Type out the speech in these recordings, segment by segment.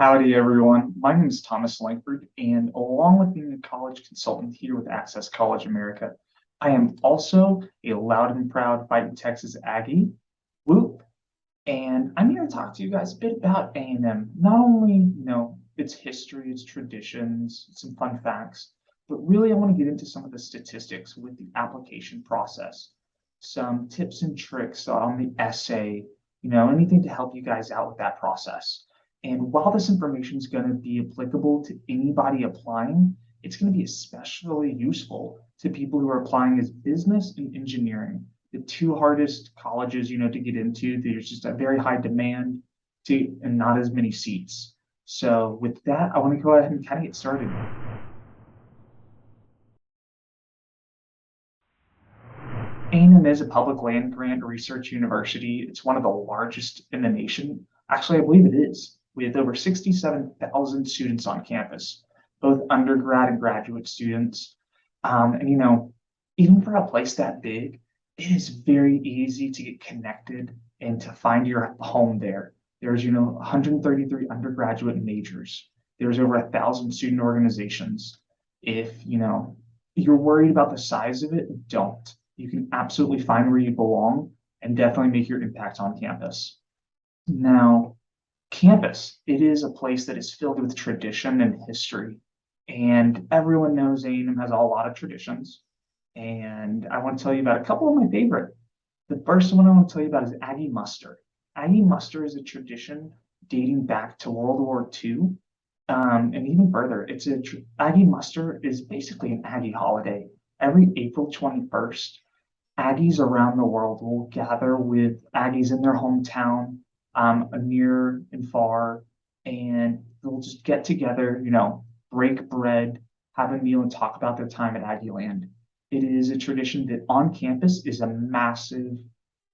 Howdy, everyone. My name is Thomas Langford, and along with being a college consultant here with Access College America, I am also a loud and proud fighting Texas Aggie. Whoop. And I'm here to talk to you guys a bit about A&M. Not only, its history, its traditions, some fun facts, but really I want to get into some of the statistics with the application process, some tips and tricks on the essay, anything to help you guys out with that process. And while this information is going to be applicable to anybody applying, it's going to be especially useful to people who are applying as business and engineering, the two hardest colleges, to get into. There's just a very high demand to and not as many seats. So with that, I want to go ahead and kind of get started. A&M is a public land grant research university. It's one of the largest in the nation. Actually, I believe it is, with over 67,000 students on campus, both undergrad and graduate students. Even for a place that big, it is very easy to get connected and to find your home there. There's, 133 undergraduate majors. There's over 1,000 student organizations. If, you're worried about the size of it, don't. You can absolutely find where you belong and definitely make your impact on campus. Now, campus, it is a place that is filled with tradition and history. And everyone knows A&M has a lot of traditions. And I want to tell you about a couple of my favorite. The first one I want to tell you about is Aggie muster. Aggie muster is a tradition dating back to World War II. And even further, Aggie muster is basically an Aggie holiday. Every April 21st, Aggies around the world will gather with Aggies in their hometown, near and far, and they'll just get together, break bread, have a meal, and talk about their time at Aggie Land. It is a tradition that on campus is a massive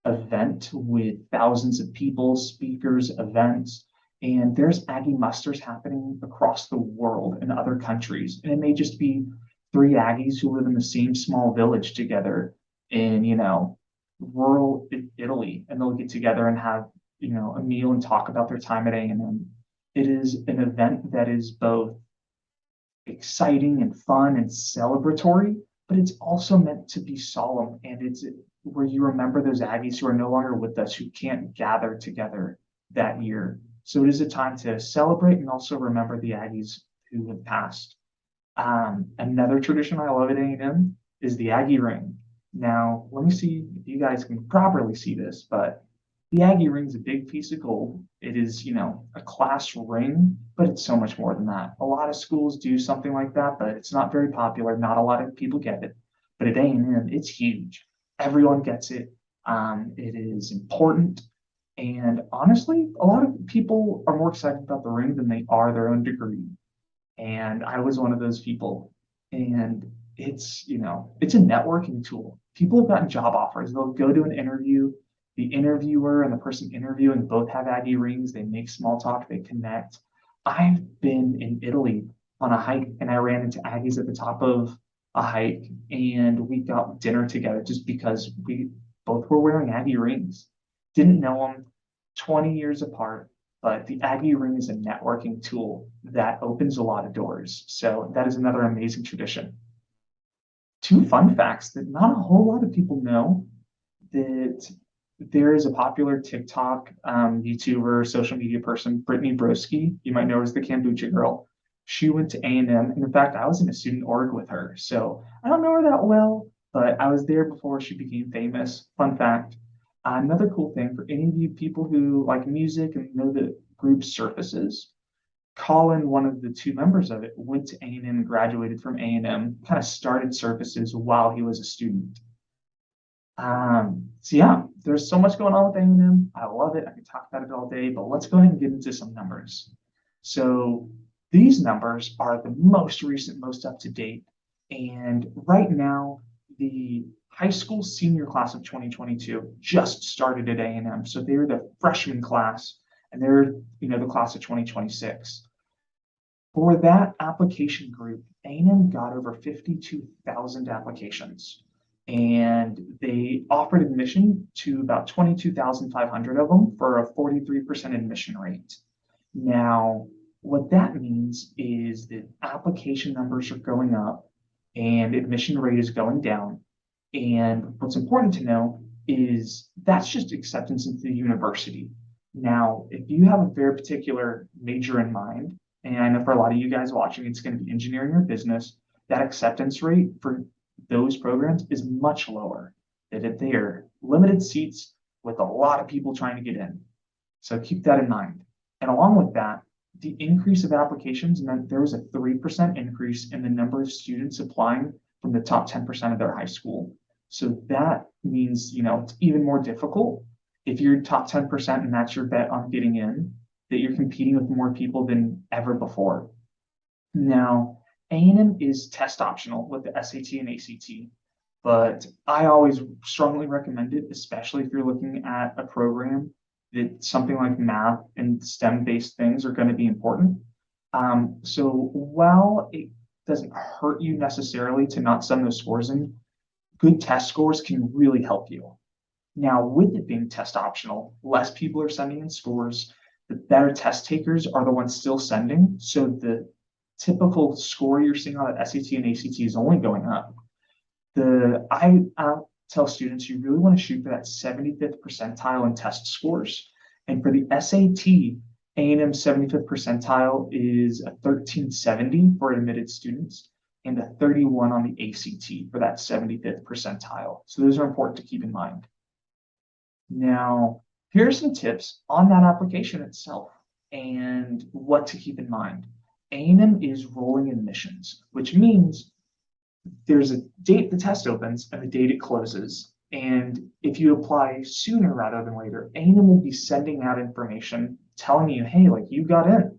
event with thousands of people, speakers, events, and there's Aggie musters happening across the world in other countries. And it may just be three Aggies who live in the same small village together in, rural Italy, and they'll get together and have, a meal and talk about their time at A&M. It is an event that is both exciting and fun and celebratory, but it's also meant to be solemn, and it's where you remember those Aggies who are no longer with us, who can't gather together that year. So it is a time to celebrate and also remember the Aggies who have passed. Another tradition I love at A&M is the Aggie ring. Now, let me see if you guys can properly see this, but the Aggie ring is a big piece of gold. It is, a class ring, but it's so much more than that. A lot of schools do something like that, but it's not very popular. Not a lot of people get it. But at A&M, it's huge. Everyone gets it. It is important. And honestly, a lot of people are more excited about the ring than they are their own degree. And I was one of those people. And it's a networking tool. People have gotten job offers. They'll go to an interview. The interviewer and the person interviewing both have Aggie rings. They make small talk. They connect. I've been in Italy on a hike, and I ran into Aggies at the top of a hike, and we got dinner together just because we both were wearing Aggie rings. Didn't know them, 20 years apart, but the Aggie ring is a networking tool that opens a lot of doors. So that is another amazing tradition. Two fun facts that not a whole lot of people know, that there is a popular TikTok YouTuber, social media person, Brittany Broski. You might know her as the Kombucha Girl. She went to A&M, and in fact, I was in a student org with her. So I don't know her that well, but I was there before she became famous. Fun fact. Another cool thing for any of you people who like music and know the group Surfaces, Colin, one of the two members of it, went to A&M and graduated from A&M, kind of started Surfaces while he was a student. So yeah, there's so much going on with A&M. I love it. I could talk about it all day, but let's go ahead and get into some numbers. So these numbers are the most recent, most up to date. And right now, the high school senior class of 2022 just started at A&M. So they're the freshman class, and they're, the class of 2026. For that application group, A&M got over 52,000 applications, and they offered admission to about 22,500 of them for a 43% admission rate. Now, What that means is that application numbers are going up and admission rate is going down. And what's important to know is that's just acceptance into the university. Now, if you have a very particular major in mind, and I know for a lot of you guys watching, it's going to be engineering or business, that acceptance rate for those programs is much lower. That if they are limited seats with a lot of people trying to get in. So keep that in mind. And along with that, the increase of applications meant there was a 3% increase in the number of students applying from the top 10% of their high school. So that means, it's even more difficult if you're top 10% and that's your bet on getting in, that you're competing with more people than ever before. Now, A&M is test optional with the SAT and ACT, but I always strongly recommend it, especially if you're looking at a program that something like math and STEM-based things are going to be important. So while it doesn't hurt you necessarily to not send those scores in, good test scores can really help you. Now, with it being test optional, less people are sending in scores. The better test takers are the ones still sending. So the typical score you're seeing on SAT and ACT is only going up. I tell students you really want to shoot for that 75th percentile in test scores. And for the SAT, A&M 75th percentile is a 1370 for admitted students and a 31 on the ACT for that 75th percentile. So those are important to keep in mind. Now, here are some tips on that application itself and what to keep in mind. A&M is rolling admissions, which means there's a date the test opens and the date it closes. And if you apply sooner rather than later, A&M will be sending out information telling you, hey, like you got in.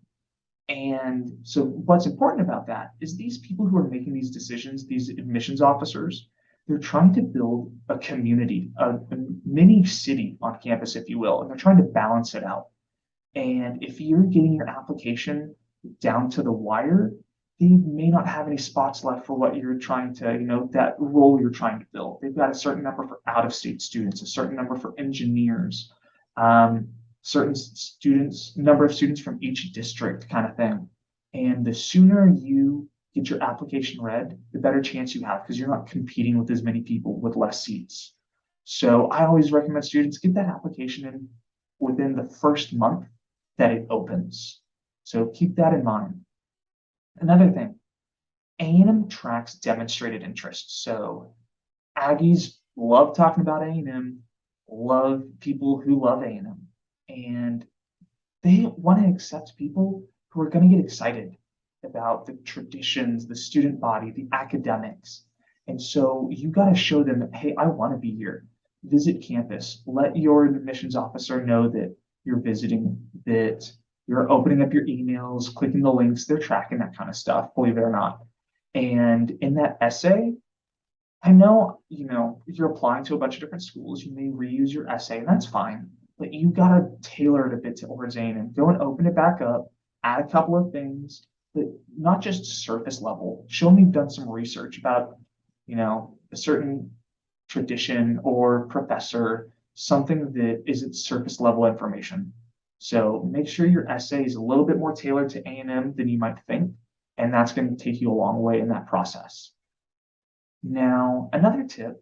And so what's important about that is these people who are making these decisions, these admissions officers, they're trying to build a community, a mini city on campus, if you will, and they're trying to balance it out. And if you're getting your application down to the wire, they may not have any spots left for what you're trying to, that role you're trying to fill. They've got a certain number for out-of-state students, a certain number for engineers, certain students, number of students from each district kind of thing. And the sooner you get your application read, the better chance you have because you're not competing with as many people with less seats. So I always recommend students get that application in within the first month that it opens. So keep that in mind. Another thing, A&M tracks demonstrated interest. So Aggies love talking about A&M, love people who love A&M, and they want to accept people who are going to get excited about the traditions, the student body, the academics. And so you got to show them that, hey, I want to be here. Visit campus. Let your admissions officer know that you're visiting, that you're opening up your emails, clicking the links, they're tracking that kind of stuff, believe it or not. And in that essay, I know, you're applying to a bunch of different schools, you may reuse your essay, and that's fine, but you gotta tailor it a bit towards A&M. Go and open it back up, add a couple of things, but not just surface level. Show them you've done some research about, a certain tradition or professor, something that isn't surface level information. So make sure your essay is a little bit more tailored to A&M than you might think, and that's going to take you a long way in that process. Now, another tip,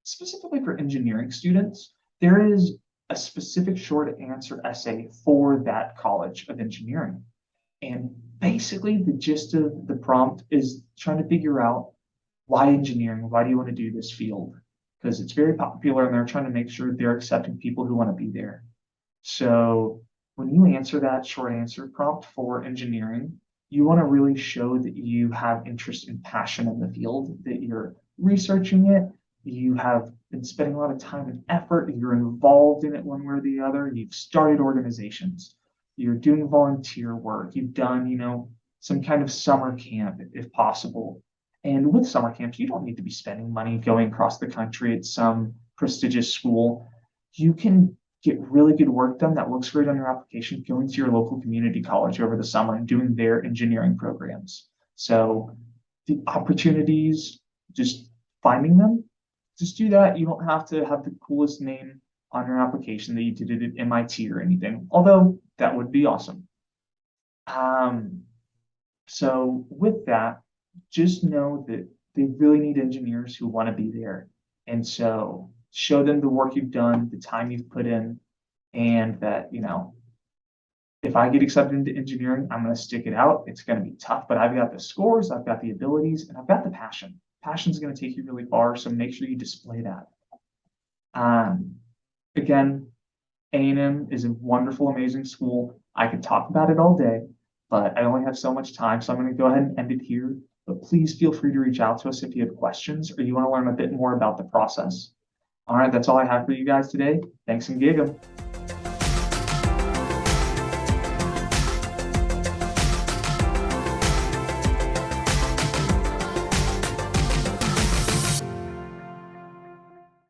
specifically for engineering students, there is a specific short answer essay for that college of engineering. And basically the gist of the prompt is trying to figure out why engineering, why do you want to do this field? Because it's very popular and they're trying to make sure they're accepting people who want to be there. So when you answer that short answer prompt for engineering, you want to really show that you have interest and passion in the field, that you're researching it, you have been spending a lot of time and effort, you're involved in it one way or the other, you've started organizations, you're doing volunteer work, you've done, some kind of summer camp if possible. And with summer camps, you don't need to be spending money going across the country at some prestigious school. You can get really good work done that looks great on your application, going to your local community college over the summer and doing their engineering programs. So the opportunities, just finding them, just do that. You don't have to have the coolest name on your application that you did it at MIT or anything, although that would be awesome. So with that, just know that they really need engineers who want to be there. And so show them the work you've done, the time you've put in, and that, if I get accepted into engineering, I'm going to stick it out. It's going to be tough, but I've got the scores, I've got the abilities, and I've got the passion. Passion is going to take you really far, so make sure you display that. Um, Again, A&M is a wonderful, amazing school. I could talk about it all day, but I only have so much time, so I'm going to go ahead and end it here. But please feel free to reach out to us if you have questions or you want to learn a bit more about the process. All right, that's all I have for you guys today. Thanks and gig 'em.